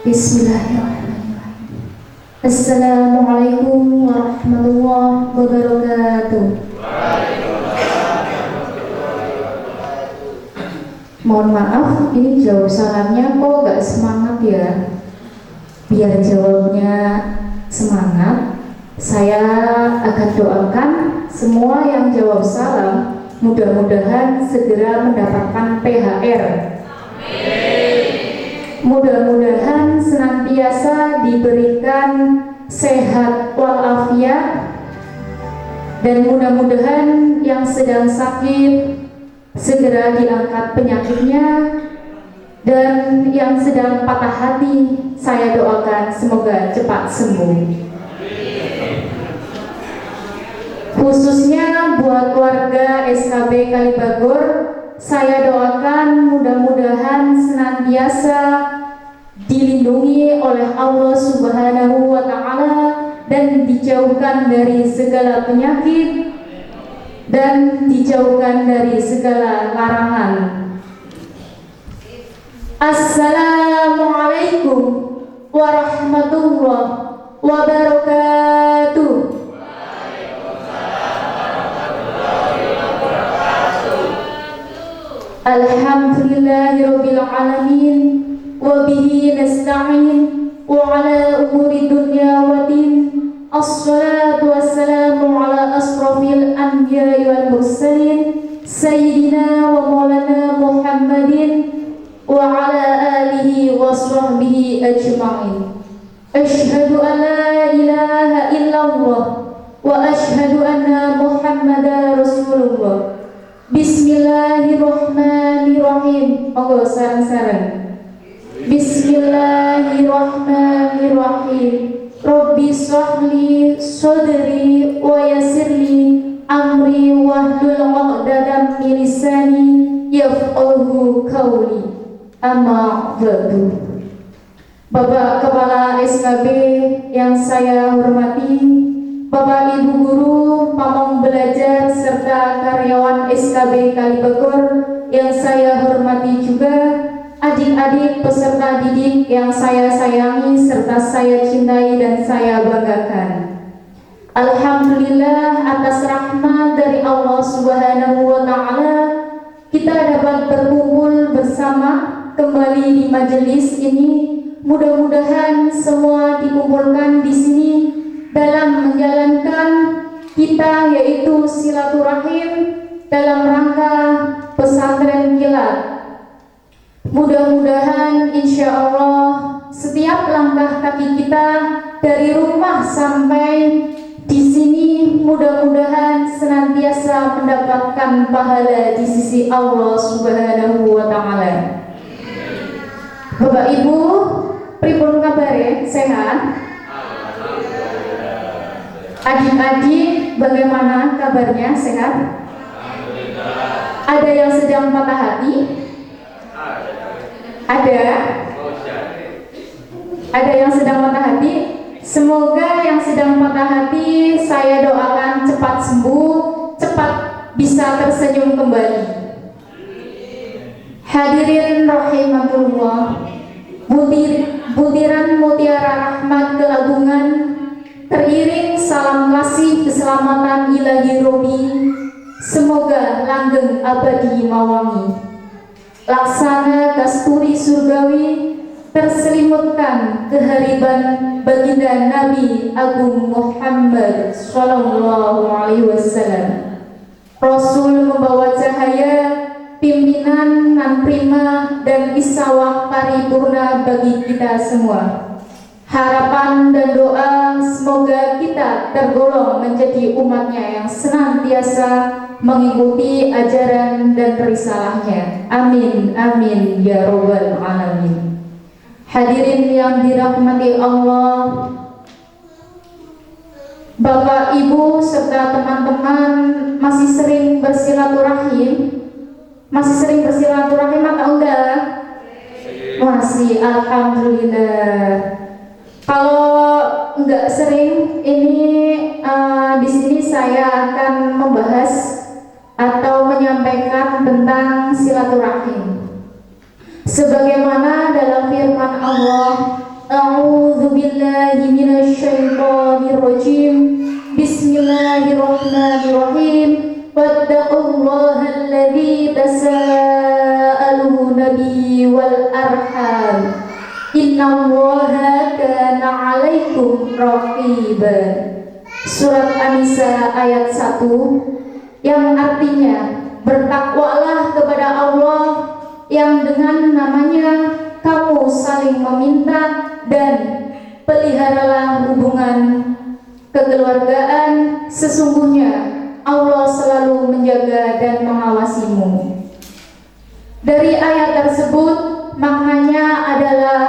Bismillahirrahmanirrahim. Assalamualaikum warahmatullahi wabarakatuh. Mohon maaf, ini jawab salamnya kok gak semangat ya. Biar jawabnya semangat, saya akan doakan semua yang jawab salam mudah-mudahan segera mendapatkan THR. Mudah-mudahan senantiasa diberikan sehat walafiat, dan mudah-mudahan yang sedang sakit segera diangkat penyakitnya, dan yang sedang patah hati saya doakan semoga cepat sembuh. Khususnya buat keluarga SKB Kalibagor, saya doakan mudah-mudahan senantiasa dilindungi oleh Allah Subhanahu wa Ta'ala dan dijauhkan dari segala penyakit dan dijauhkan dari segala larangan. Assalamualaikum warahmatullahi wabarakatuh. Alhamdulillahirabbil alamin wa bihi nasta'in wa ala umuri dunya wa din. Assalatu wassalamu ala asrafil anbiya'i wal mursalin sayyidina wa maulana Muhammadin wa ala alihi wa sahbihi ajma'in. Asyhadu an la ilaha illallah wa asyhadu anna Muhammadar Rasulullah. Bismillahirrahmanirrahim. Allah sareng-sareng. Bismillahirrahmanirrahim. Rabbi shrahli sadri wa yassirli amri wahlul 'uqdatam min lisani yafqahu qawli. Amma ba'du. Bapak Kepala SKB yang saya hormati, Bapak Ibu Guru, pamong belajar, serta karyawan SKB Kalibagor yang saya hormati juga, adik-adik peserta didik yang saya sayangi serta saya cintai dan saya banggakan. Alhamdulillah atas rahmat dari Allah Subhanahu wa Ta'ala, kita dapat berkumpul bersama kembali di majelis ini. Mudah-mudahan semua dikumpulkan di sini dalam menjalankan kita, yaitu silaturahim dalam rangka pesantren kilat. Mudah-mudahan insya Allah setiap langkah kaki kita dari rumah sampai di sini mudah-mudahan senantiasa mendapatkan pahala di sisi Allah Subhanahu wa Ta'ala. Bapak Ibu, pripun kabare? Sehat? Adik-adik, bagaimana kabarnya? Sehat? Ada yang sedang patah hati? Ada yang sedang patah hati? Semoga yang sedang patah hati saya doakan cepat sembuh, cepat bisa tersenyum kembali. Hadirin rahimatullah, butiran mutiara rahmat keagungan, teriring salam kasih keselamatan ilahi Robi, semoga langgeng abadi mawangi, laksana kasturi surgawi, terselimutkan kehariban baginda Nabi Agung Muhammad Sallallahu Alaihi Wasallam. Rasul membawa cahaya, pimpinan nan prima dan isawah paripurna bagi kita semua. Harapan dan doa semoga kita tergolong menjadi umatnya yang senantiasa mengikuti ajaran dan risalahnya. Amin, amin, ya robbal alamin. Hadirin yang dirahmati Allah, Bapak, Ibu, serta teman-teman, masih sering bersilaturahim? Masih sering bersilaturahim atau enggak? Masih, alhamdulillah. Kalau enggak sering, ini di sini saya akan membahas atau menyampaikan tentang silaturahim. Sebagaimana dalam firman Allah, A'udzu billahi minasyaitonir rajim. Bismillahirrahmanirrahim. Wattaqullaha alladzi tasaaluna bihi wal arham. Innallaha kana 'alaikum raqiba. Surat An-Nisa ayat 1 yang artinya bertakwalah kepada Allah yang dengan namanya kamu saling meminta, dan peliharalah hubungan kekeluargaan, sesungguhnya Allah selalu menjaga dan mengawasimu. Dari ayat tersebut maknanya adalah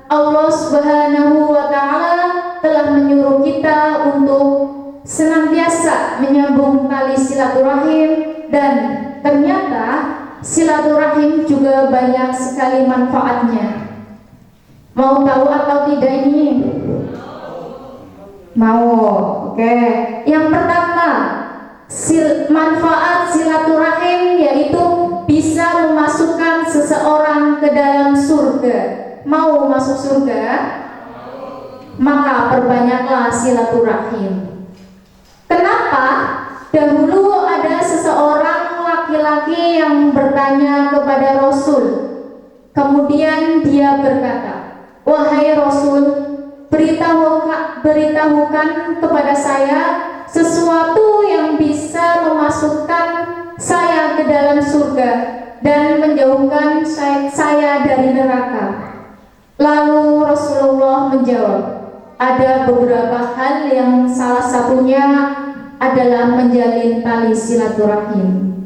Allah Subhanahu wa Ta'ala telah menyuruh kita untuk senantiasa menyambung tali silaturahim, dan ternyata silaturahim juga banyak sekali manfaatnya. Mau tahu atau tidak ini? Mau. Oke. Yang pertama, manfaat silaturahim yaitu bisa memasukkan seseorang ke dalam surga. Mau masuk surga? Maka perbanyaklah silaturahim. Kenapa? Dahulu ada seseorang laki-laki yang bertanya kepada Rasul. Kemudian dia berkata, "Wahai Rasul, beritahukan kepada saya sesuatu yang bisa memasukkan saya ke dalam surga dan menjauhkan saya dari neraka." Lalu Rasulullah menjawab, ada beberapa hal yang salah satunya adalah menjalin tali silaturahim.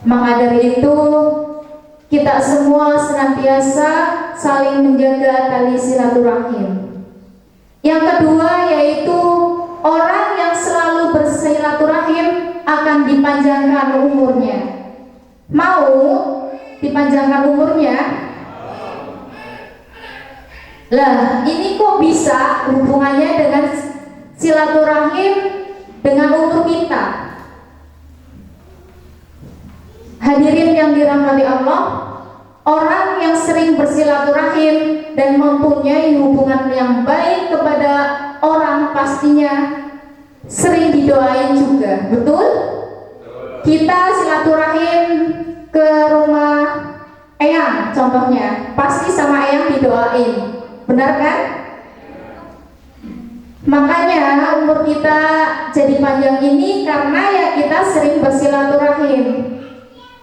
Maka dari itu kita semua senantiasa saling menjaga tali silaturahim. Yang kedua yaitu orang yang selalu bersilaturahim akan dipanjangkan umurnya. Mau dipanjangkan umurnya? Lah, ini kok bisa hubungannya dengan silaturahim dengan umur kita? Hadirin yang dirahmati Allah, orang yang sering bersilaturahim dan mempunyai hubungan yang baik kepada orang pastinya sering didoain juga, betul? Kita silaturahim ke rumah eyang contohnya, pasti sama eyang didoain, benar kan? Makanya umur kita jadi panjang ini karena ya kita sering bersilaturahim.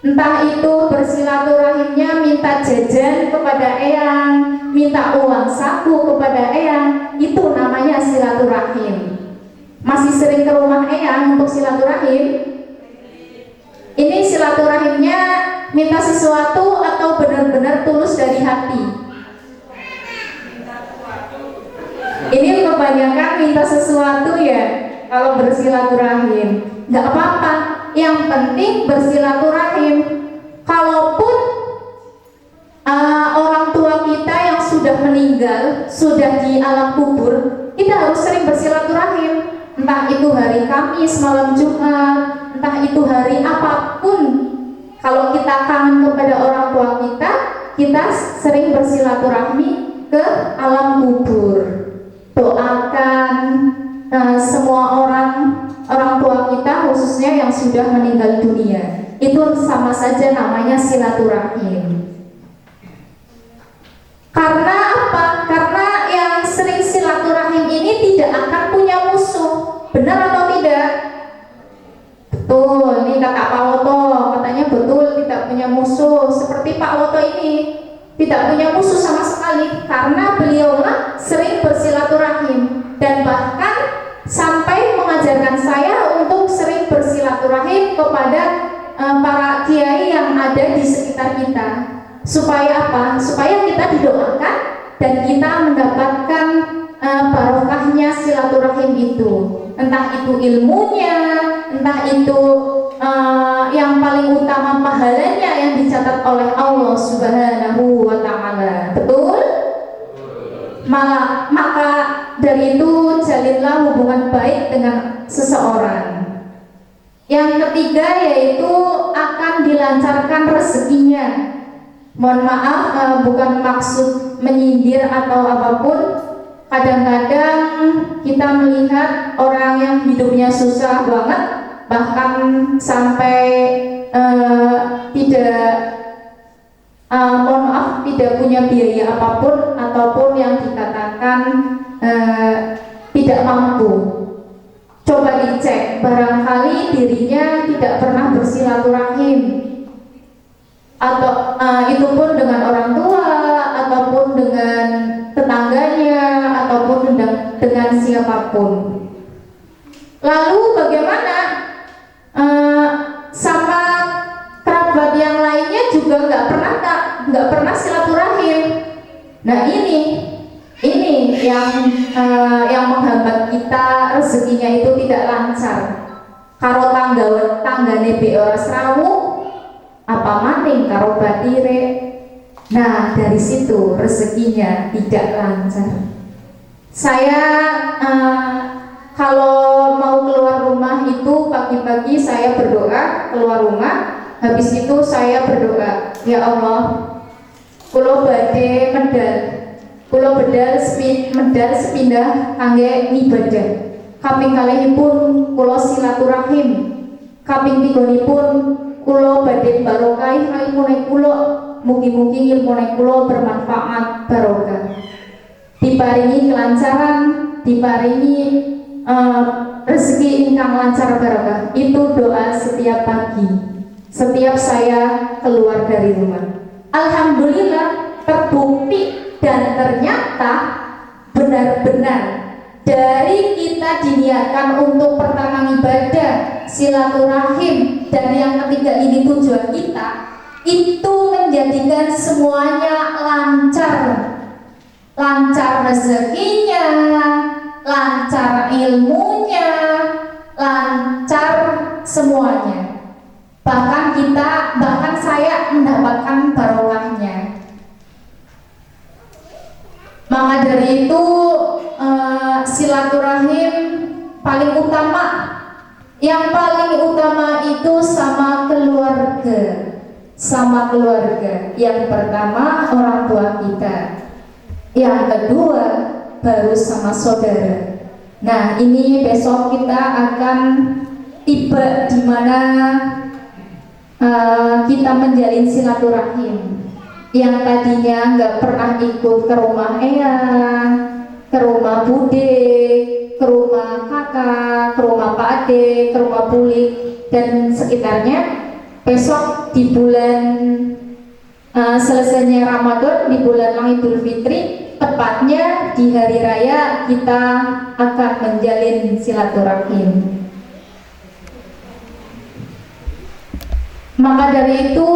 Entah itu bersilaturahimnya minta jajan kepada eyang, minta uang saku kepada eyang, itu namanya silaturahim. Masih sering ke rumah eyang untuk silaturahim? Ini silaturahimnya minta sesuatu atau benar-benar tulus dari hati? Ini kebanyakan minta sesuatu ya kalau bersilaturahim. Nggak apa-apa, yang penting bersilaturahim. Kalaupun orang tua kita yang sudah meninggal, sudah di alam kubur, kita harus sering bersilaturahim. Entah itu hari Kamis, malam Jumat, entah itu hari apapun. Kalau kita kangen kepada orang tua kita sering bersilaturahmi ke alam kubur. Doakan semua orang tua kita, khususnya yang sudah meninggal dunia. Itu sama saja namanya silaturahim. Karena apa? Karena yang sering silaturahim ini tidak akan punya musuh. Benar atau tidak? Betul, ini kakak Pak Woto katanya betul, tidak punya musuh. Seperti Pak Woto ini tidak punya musuh sama sekali, karena beliaulah sering bersilaturahim, dan bahkan sampai mengajarkan saya untuk sering bersilaturahim kepada para kiai yang ada di sekitar kita. Supaya apa? Supaya kita didoakan dan kita mendapatkan barokahnya silaturahim itu. Entah itu ilmunya, entah itu yang paling utama pahalanya yang dicatat oleh Allah Subhanahu wa Ta'ala. Betul? Maka dari itu jalinlah hubungan baik dengan seseorang. Yang ketiga yaitu akan dilancarkan rezekinya. Mohon maaf, bukan maksud menyindir atau apapun. Kadang-kadang kita melihat orang yang hidupnya susah banget, bahkan sampai tidak mohon maaf, tidak punya biaya apapun, ataupun yang dikatakan tidak mampu. Coba dicek, barangkali dirinya tidak pernah bersilaturahim, atau itu pun dengan orang tua, ataupun dengan tetangganya, ataupun dengan siapapun. Lalu bagaimana sama kerabat yang lainnya juga nggak pernah silaturahim. Nah ini yang menghambat kita rezekinya itu tidak lancar. Karo tanggane be ora srawu, apa maning karo batire. Nah dari situ rezekinya tidak lancar. Saya kalau mau keluar rumah itu pagi-pagi saya berdoa keluar rumah. Habis itu saya berdoa, ya Allah, kulo badhe medal sepindah kangge ibadah. Kaping kalihipun kulo silaturahim. Kaping tigonipun kulo badhe barokahi ilmune kulo. Mugi-mugi ilmune kulo bermanfaat barokah. Diparingi kelancaran, diparingi rezeki ingkang lancar barokah. Itu doa setiap pagi, setiap saya keluar dari rumah. Alhamdulillah terbukti dan ternyata benar-benar dari kita diniatkan untuk pertama ibadah, silaturahim, dan yang ketiga ini tujuan kita, itu menjadikan semuanya lancar. Lancar rezekinya, lancar ilmunya, lancar semuanya. Bahkan saya mendapatkan barokahnya. Maka dari itu silaturahim paling utama. Yang paling utama itu sama keluarga. Sama keluarga. Yang pertama orang tua kita. Yang kedua baru sama saudara. Nah ini besok kita akan tiba di mana kita menjalin silaturahim. Yang tadinya nggak pernah ikut ke rumah eyang, ke rumah bude, ke rumah kakak, ke rumah pak ade, ke rumah bulik dan sekitarnya. Besok di bulan selesainya Ramadan, di bulan Idul Fitri, tepatnya di hari raya kita akan menjalin silaturahim. Maka dari itu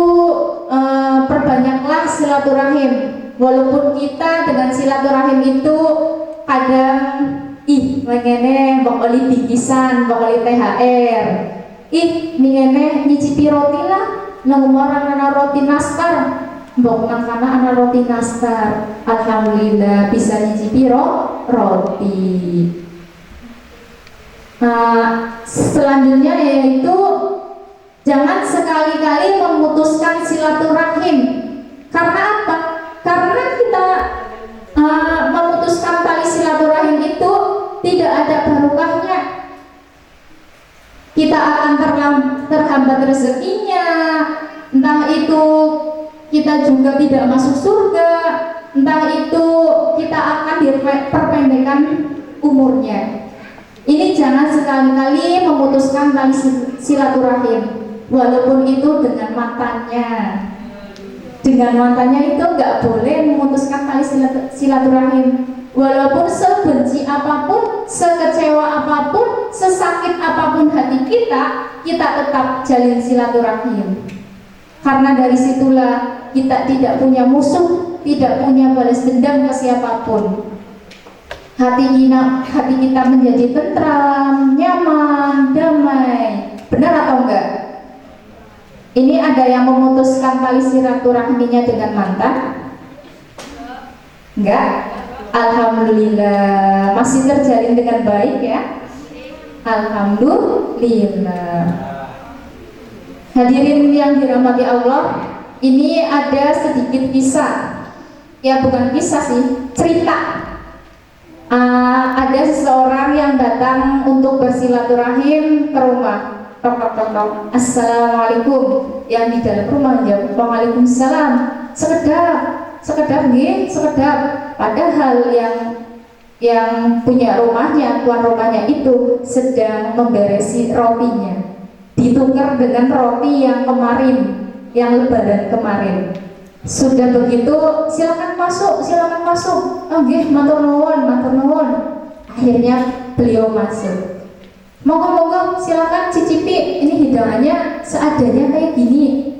perbanyaklah silaturahim. Walaupun kita dengan silaturahim itu kadang ngene mbok oli bikisan, mbok oli THR. Ngene nyicipi roti lah, nang orang ana roti nastar. Mbok nang kana ana roti nastar. Alhamdulillah bisa nyicipi roti. Selanjutnya yaitu jangan sekali-kali memutuskan silaturahim. Karena apa? Karena kita memutuskan tali silaturahim itu tidak ada barokahnya. Kita akan terhambat rezekinya. Entah itu kita juga tidak masuk surga, entah itu kita akan diperpendekkan umurnya. Ini jangan sekali-kali memutuskan tali silaturahim. Walaupun itu dengan mantannya itu nggak boleh memutuskan tali silaturahim. Walaupun sebenci apapun, sekecewa apapun, sesakit apapun hati kita tetap jalin silaturahim. Karena dari situlah kita tidak punya musuh, tidak punya balas dendam ke siapapun. Hati kita menjadi tentram, nyaman, damai. Benar atau enggak? Ini ada yang memutuskan tali silaturahminya dengan mantan? Enggak? Alhamdulillah, masih terjalin dengan baik ya. Alhamdulillah. Hadirin yang dirahmati Allah, ini ada sedikit kisah ya bukan kisah sih, cerita. Ada seseorang yang datang untuk bersilaturahim ke rumah. Tok tok tok tok. Assalamualaikum. Yang di dalam rumah jawab waalaikumsalam. Sekedap nggih, sekedap. Padahal yang punya rumahnya, tuan rumahnya itu sedang memberesi rotinya. Ditukar dengan roti yang kemarin, yang lebaran kemarin. Sudah begitu, silakan masuk. Oh nggih, matur nuwun. Akhirnya beliau masuk. Monggo, silakan cicipi. Ini hidangannya seadanya kayak gini.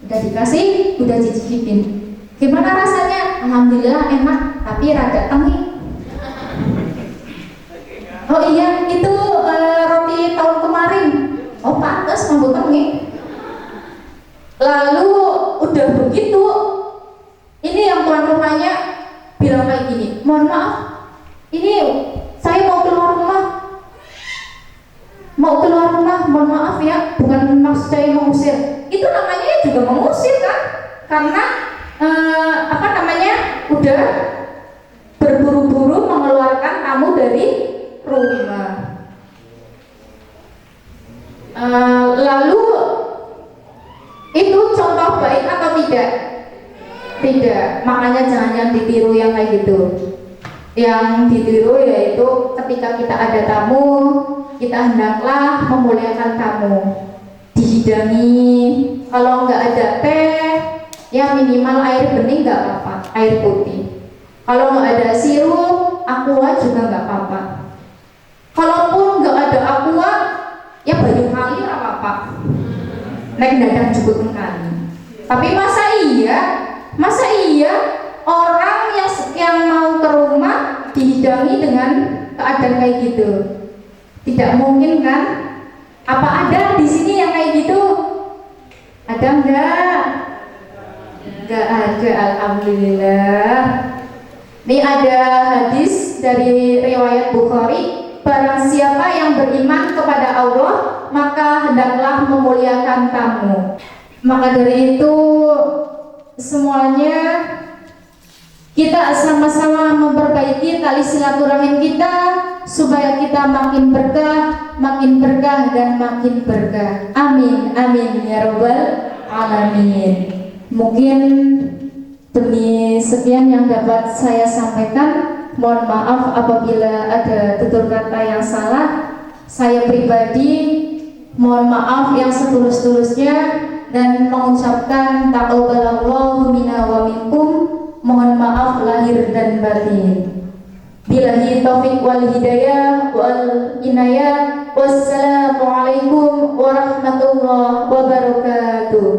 Udah dikasih, udah cicipin. Gimana rasanya? Alhamdulillah enak, tapi rada tengik. Oh iya, itu roti tahun kemarin. Oh pantes mampu tengik. Lalu udah begitu, ini yang tuan rumahnya bilang kayak gini, mohon maaf, ini saya mau keluar rumah, mohon maaf ya, bukan maksud saya mengusir. Itu namanya juga mengusir kan, karena udah berburu-buru mengeluarkan kamu dari rumah. Lalu itu contoh baik atau tidak? Tidak, makanya jangan ditiru yang kayak gitu. Yang ditiru yaitu ketika kita ada tamu, kita hendaklah memuliakan tamu, dihidangi. Kalau nggak ada teh, ya minimal air bening nggak apa-apa, air putih. Kalau nggak ada sirup, aqua juga nggak apa-apa. Kalaupun nggak ada aqua, ya banyu kali nggak apa-apa. Naik dadang cukup kali. Tapi masa iya orang yang mau ke rumah dihidangi dengan keadaan kayak gitu? Tidak mungkin kan? Apa ada di sini yang kayak gitu? Ada enggak? Enggak ada, alhamdulillah. Ini ada hadis dari riwayat Bukhari. Barang siapa yang beriman kepada Allah, maka hendaklah memuliakan tamu. Maka dari itu semuanya kita sama-sama memperbaiki tali silaturahim kita supaya kita makin berkah dan makin berkah. Amin ya robbal alamin. Mungkin demi sekian yang dapat saya sampaikan. Mohon maaf apabila ada tutur kata yang salah. Saya pribadi mohon maaf yang setulus-tulusnya dan mengucapkan taqabbalallahu minna wa minkum. Mohon maaf lahir dan batin. Billahi taufiq wal hidayah wal inayah. Wassalamualaikum warahmatullahi wabarakatuh.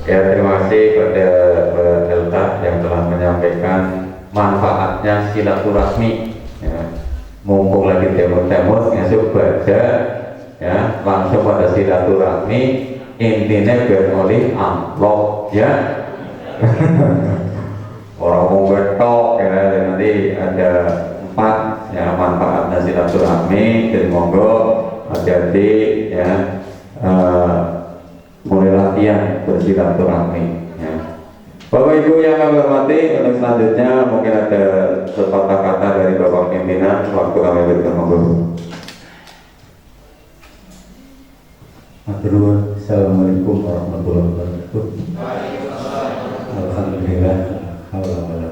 Ya, terima kasih pada Mbak Elta yang telah menyampaikan manfaatnya silaturahmi. Ya, mumpung lagi temut-temut ngasih baca, ya langsung pada silaturahmi. Intinya biar oleh amplop, ya. Orang mau betok, ya nanti ada 4 ya manfaatnya silaturahmi. Dan monggo hati-hati ya. Mulai latihan bersilaturahmi ya. Bapak Ibu yang kami hormati, untuk selanjutnya mungkin ada sepatah kata dari Bapak Pimpinan. Waktu kami berikan monggo. Assalamualaikum warahmatullahi wabarakatuh. Alhamdulillah. Alhamdulillah.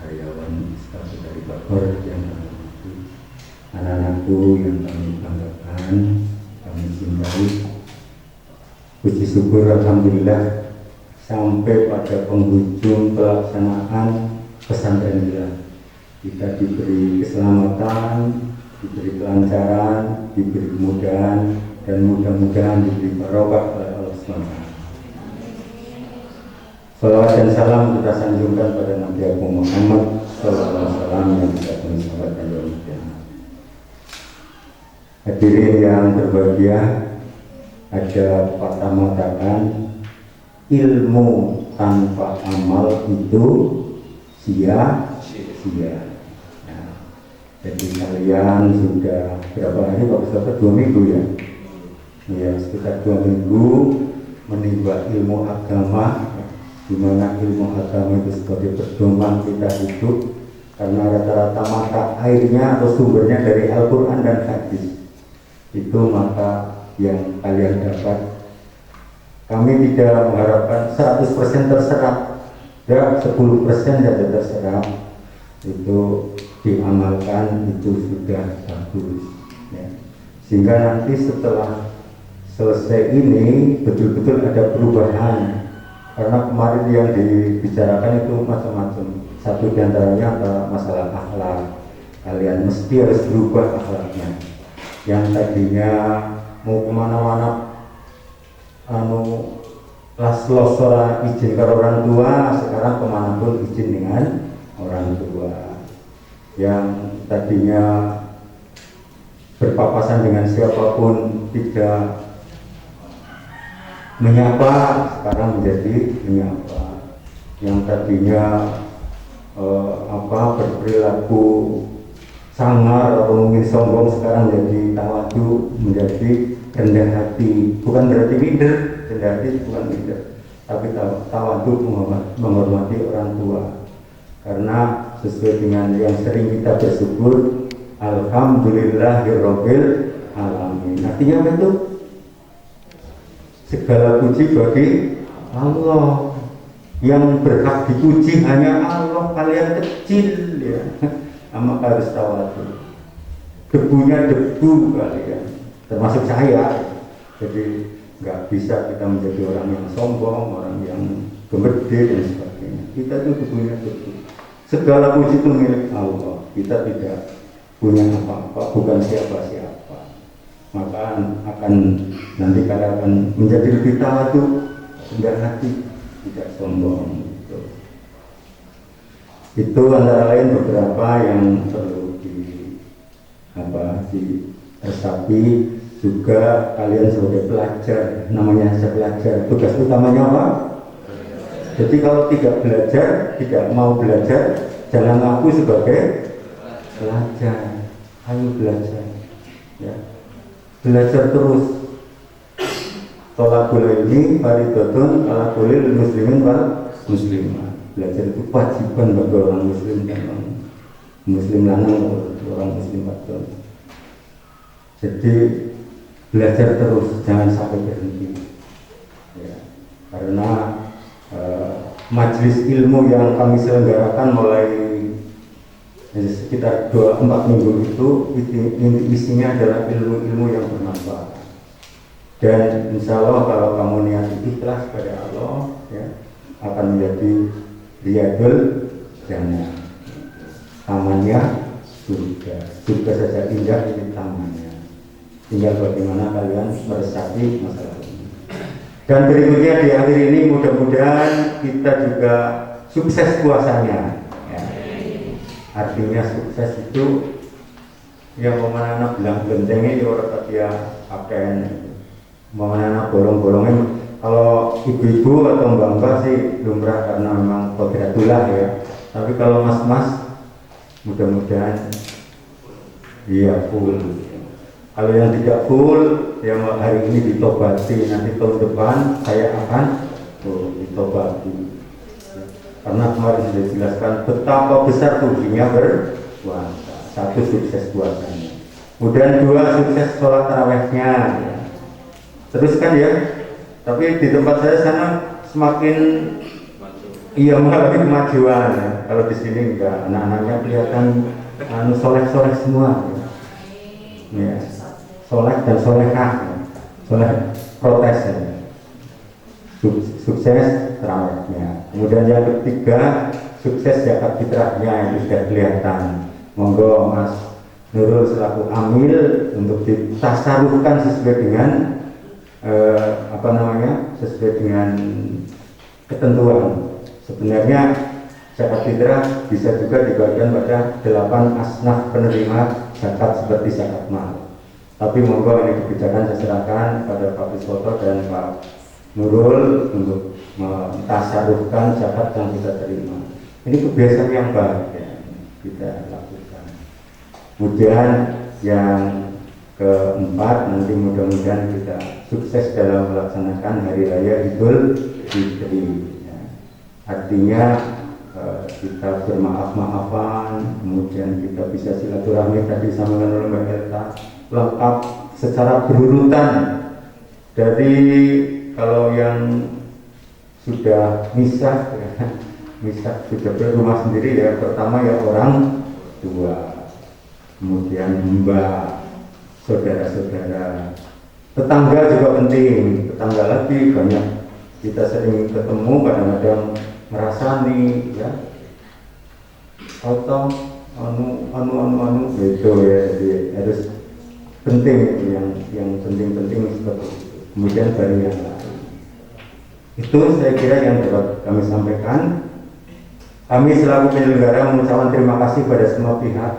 Karyawan staf dari Bakor yang anak-anakku yang kami banggakan, kami cintai. Puji syukur alhamdulillah sampai pada penghujung pelaksanaan pesantren kita. Kita diberi keselamatan, diberi kelancaran, diberi kemudahan, dan mudah-mudahan diberi barokah oleh Allah SWT. Salawat dan salam kita sanjungkan pada Nabi Muhammad SAW yang kita sampaikan dalam kiamat. Hadirin yang berbahagia, ada pepatah mengatakan ilmu tanpa amal itu sia-sia. Nah, Jadi kalian sudah berapa hari Pak Ustaz? 2 minggu ya? Ya, sekitar 2 minggu menimba ilmu agama, di mana ilmu agama itu sebagai pedoman kita hidup, karena rata-rata mata airnya atau sumbernya dari Al-Quran dan hadis. Itu maka yang kalian dapat. Kami tidak mengharapkan 100% terserap, ya 10% saja terserap. Itu diamalkan, itu sudah bagus ya. Sehingga nanti setelah selesai ini betul-betul ada perubahan, karena kemarin yang dibicarakan itu macam-macam. Satu diantaranya masalah akhlak. Kalian mesti harus berubah akhlaknya. Yang tadinya mau kemana-mana los izin ke orang tua, sekarang kemana pun izin dengan orang tua. Yang tadinya berpapasan dengan siapapun tidak menyapa, sekarang menjadi menyapa. Yang tadinya berperilaku sangar atau mungkin sombong, sekarang menjadi tawadu, menjadi rendah hati. Bukan berarti minder, rendah hati bukan minder, tapi tawadu, menghormati orang tua. Karena sesuai dengan yang sering kita bersyukur, alhamdulillahirabbil alamin. Artinya apa itu? Segala puji bagi Allah. Yang berhak dipuji hanya Allah. Kalian kecil ya, maka harus tawadu. Debunya debu kalian, termasuk saya. Jadi nggak bisa kita menjadi orang yang sombong, orang yang gemede dan sebagainya. Kita itu debunya debu. Segala puji itu milik Allah. Kita tidak punya apa-apa, bukan siapa-siapa. Maka akan nanti kalian akan menjadi lebih tawadu, rendah hati, tidak sombong. Itu antara lain beberapa yang perlu diresapi. Juga kalian sebagai pelajar, namanya saya pelajar, tugas utamanya apa? Jadi kalau tidak belajar, tidak mau belajar, jangan ngaku sebagai pelajar. Ayo belajar ya. Belajar terus. Tolakul ilmi fardhatun ala kulli muslimin wal muslimah. Belajar itu kewajiban bagi orang muslim dan orang muslim lanang, orang muslim perempuan. Jadi belajar terus, jangan sampai berhenti ya. Karena majelis ilmu yang kami selenggarakan mulai sekitar 2-4 minggu itu isinya adalah ilmu-ilmu yang bermanfaat. Dan insya Allah kalau kamu niat ikhlas pada Allah ya, akan menjadi riyadul jannah, tamannya surga. Surga saja indah, ini tamannya. Tinggal bagaimana kalian meresapi masalah ini. Dan berikutnya di akhir ini mudah-mudahan kita juga sukses puasanya ya. Artinya sukses itu yang mana bilang bentengnya ya orang dia akan mana bolong-bolongnya. Kalau ibu-ibu atau mbak-mbak sih lumrah karena memang kodratullah ya. Tapi kalau mas-mas mudah-mudahan iya full. Kalau yang tidak full, yang hari ini ditobati, nanti tahun depan saya akan ditobati. Karena kemarin sudah dijelaskan betapa besar tujuannya berpuasa. 1, sukses puasanya. Kemudian 2, sukses sholat tarawehnya. Ya. Teruskan ya. Tapi di tempat saya sana semakin mengalami kemajuan. Ya. Kalau di sini enggak, anak-anaknya kelihatan soleh-soleh semua. Ya. Soleh dan solehah, soleh protes ya. Sukses terawihnya. Kemudian yang ketiga, sukses zakat fitrahnya yang sudah kelihatan. Monggo Mas Nurul selaku amil untuk ditasarufkan sesuai dengan sesuai dengan ketentuan. Sebenarnya zakat fitrah bisa juga dibagikan pada 8 asnaf penerima zakat seperti zakat mal. Tapi monggo ini kebijakan saya serahkan pada Pak Biswoto dan Pak Nurul untuk mentasarufkan zakat yang kita terima. Ini kebiasaan yang baik ya, kita lakukan. Kemudian yang keempat, nanti mudah-mudahan kita sukses dalam melaksanakan Hari Raya Idul Fitri. Ya. Artinya kita bermaaf-maafan, kemudian kita bisa silaturahmi tadi sama oleh Mbak Elta, lengkap secara berurutan. Dari kalau yang sudah misah, ya, misah sudah berumah sendiri ya, pertama ya orang tua, kemudian mbak, saudara-saudara, tetangga juga penting. Tetangga lagi banyak kita sering ketemu, kadang-kadang merasani ya, atau anu gitu ya. Jadi harus penting itu yang penting seperti itu. Kemudian baru yang lain. Itu saya kira yang dapat kami sampaikan. Kami selaku penyelenggara mengucapkan terima kasih pada semua pihak,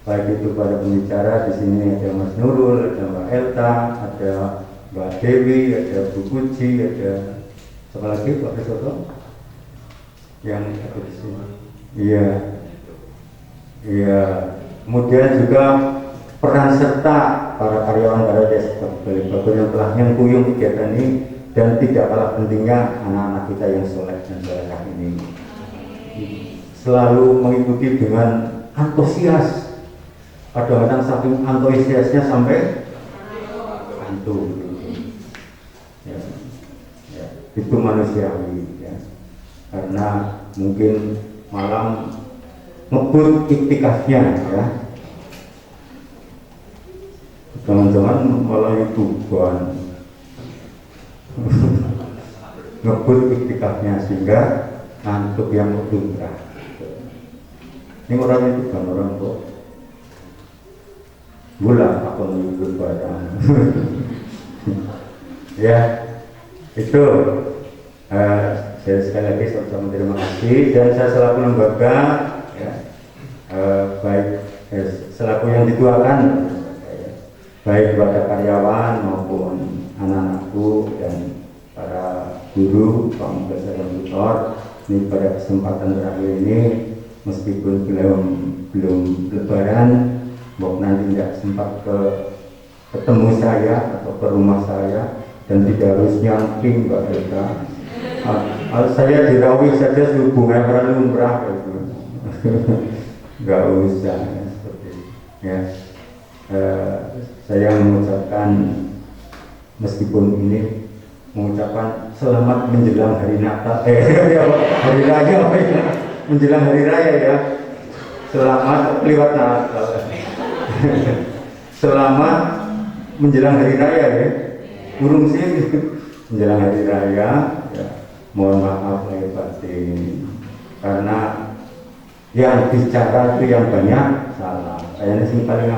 baik itu pada pembicara. Di sini ada Mas Nurul, ada Mbak Elta, ada Mbak Dewi, ada Bu Puji, ada siapa lagi, Pak Soto yang ada di sini. Iya, iya. Kemudian juga peran serta para karyawan para desa Balikpapan yang telah nyengkuyung kegiatan ini, dan tidak kalah pentingnya anak-anak kita yang soleh dan solehah ini selalu mengikuti dengan antusias. Kadang-kadang saking antusiasnya sampai antum. Ya, ya, itu manusiawi ya. Karena mungkin malam ngebut iktikafnya ya. Teman-teman malah itu bukan ngebut iktikafnya sehingga ngantuk yang lumrah. Ini orang itu bukan orang kok gula apa mengikut barang. Ya itu saya sekali lagi sama-sama terima kasih, dan saya selaku lembaga ya, baik selaku yang dituakan, baik kepada karyawan maupun anak-anakku dan para guru, pengurus dan tutor, ini pada kesempatan terakhir ini, meskipun belum lebaran, Mbok nanti tidak sempat ketemu saya atau ke rumah saya, dan tidak harus nyamping Mbak Elta. Saya dirawih saja subuh yang lumrah itu, nggak usah ya, seperti itu. Ya. Saya mengucapkan, meskipun ini mengucapkan selamat menjelang hari Natal, hari Raya, menjelang hari Raya ya, selamat lewat Natal, selamat menjelang hari Raya ya, burung sih menjelang hari Raya ya. Mohon maaf lahir batin, karena yang bicara itu yang banyak salah. Kayaknya sih paling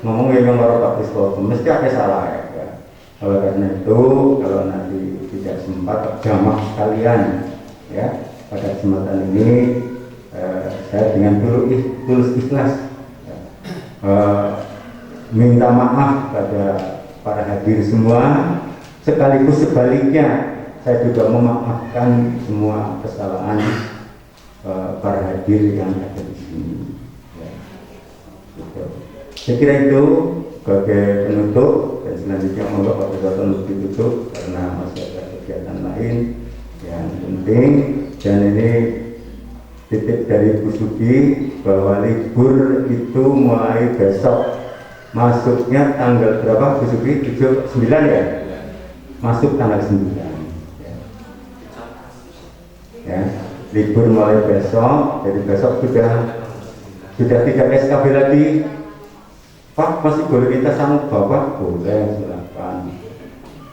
ngomong yang orang praktis kok mesti ada salah ya. Oleh karena itu, kalau nanti tidak sempat jamak sekalian ya pada kesempatan ini, saya dengan tulus ikhlas minta maaf pada para hadir semua, sekaligus sebaliknya saya juga memaafkan semua kesalahan para hadir yang ada di sini. Ya. Gitu. Saya kira itu sebagai penutup, dan selanjutnya monggo Pak Ketua untuk ditutup karena masih ada kegiatan lain yang penting. Dan ini titip dari Bu Sugi bahwa libur itu mulai besok, masuknya tanggal berapa Bu Sugi? 9 ya? Masuk tanggal 9 ya. Libur mulai besok, jadi besok sudah tidak SKB lagi. Pak, masih boleh minta sama Bapak? Boleh, silakan.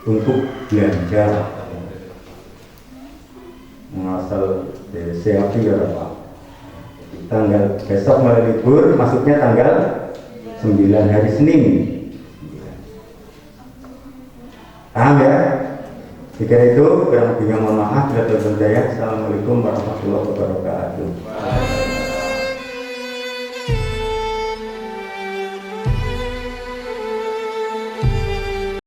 Untuk belanja mengasal CAP ya Pak. Tanggal besok mulai libur, masuknya tanggal 9 hari Senin. Paham ya? Jika itu kurang lebihnya mohon maaf. Assalamualaikum warahmatullahi wabarakatuh.